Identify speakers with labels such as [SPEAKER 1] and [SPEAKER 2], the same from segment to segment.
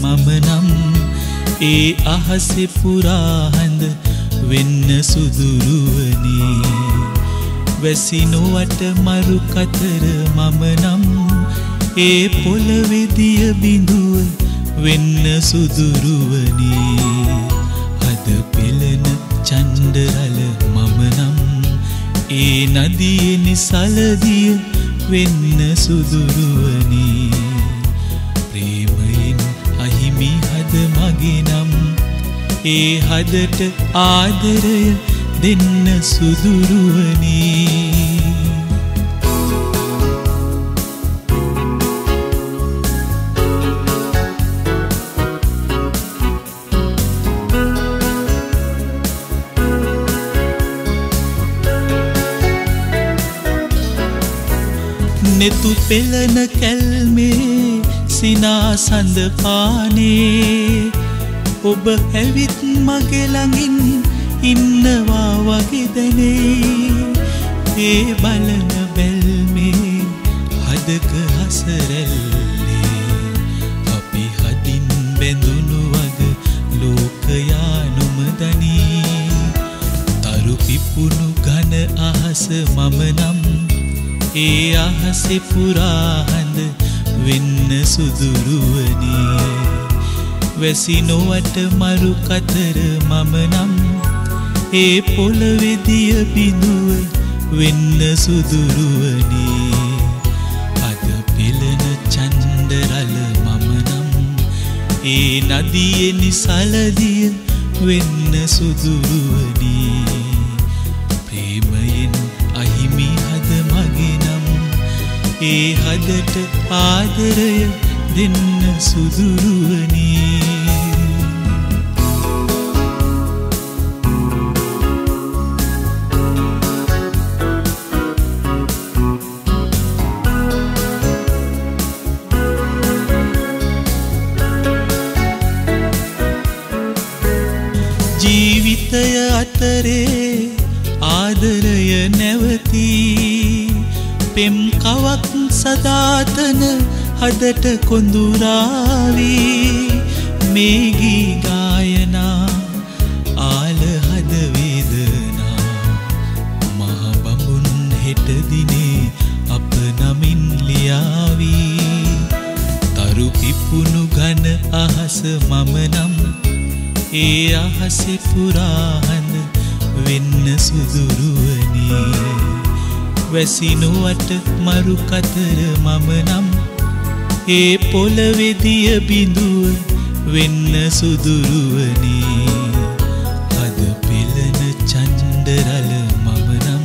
[SPEAKER 1] මම නම් ඒ අහසේ පුරා හඳ වෙන්න සුදුරුවනේ වැසි නොවට මරු කතර මම නම් ඒ පොළවේ දිය බිඳුව වෙන්න සුදුරුවනේ අද පෙළෙන චණ්ඩරල මම නම් ඒ නදියේ නිසලදිය වෙන්න සුදුරුවනේ හද මගේ නම් ඒ හදට ආදරය දෙන්න සුදුරුවනේ නෙතු පෙළන කැල්මේ සිනා සඳ පානේ ඔබ ඇවිත් මගේ ළඟින් ඉන්නවා වගේ දැනේ ඒ බලන බැල්මේ හදක හසරැල්ලේ අපි හදින් බැඳුණු වග ලෝකයා නොමදනී තරු පිපුණු ඝන අහස මම නම් ඒ අහසේ පුරා හඳ වෙන්න සුදුරුවනේ වැසි නොවට මරු කතර මම නම් ඒ පොළවේ දිය බිඳුව වෙන්න සුදුරුවනේ අද පෙළෙන චණ්ඩරල මම නම් ඒ නදියේ නිසලදිය වෙන්න සුදුරුවනේ ප්‍රේමයෙන් අහිමි හද මගේ නම් ඒ හදට ආදරය දෙන්න සුදුරුවනේ ජීවිතය අතරේ ආදරය නැවතී පෙම් කවක් සදාතන හදට කොඳුරාවී මේ ගී ගායනා ආල හද වේදනා මහ බඹුන් හෙට දිනේ අප නමින් ලියාවී තරු පිපුණු ඝන අහස මම නම් ඒ අහසේ පුරා හඳ වෙන්න සුදුරුවනේ වැසි නොවට මරු කතර මම නම් ඒ පොළවේ දිය බිඳුව වෙන්න සුදුරුවනේ අද පෙළෙන චණ්ඩරල මම නම්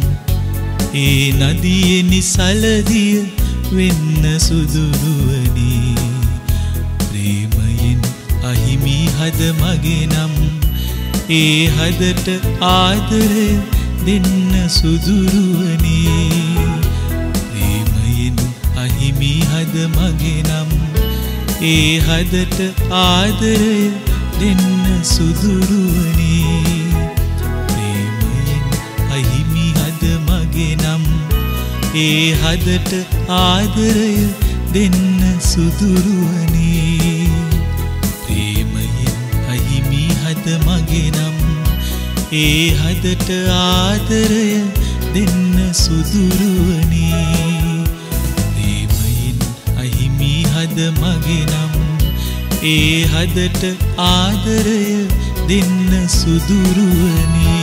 [SPEAKER 1] ඒ නදියේ නිසලදිය වෙන්න සුදුරුවනේ ප්‍රේමයෙන් අහිමි හද මගේ නම් ඒ හදට ආදරය දෙන්න සුදුරුවනේ ප්‍රේමයෙන් අහිමි හද මගේ නම් ඒ හදට ආදරය දෙන්න සුදුරුවනේ ප්‍රේමයෙන් අහිමි හද මගේ නම් ඒ හදට ආදරය දෙන්න සුදුරුවනේ ප්‍රේමයෙන් අහිමි හද මගේ නම් ඒ හදට ආදරය දෙන්න සුදුරුවනේ ප්‍රේමයෙන් අහිමි හද මගේ නම් ඒ හදට ආදරය දෙන්න සුදුරුවනේ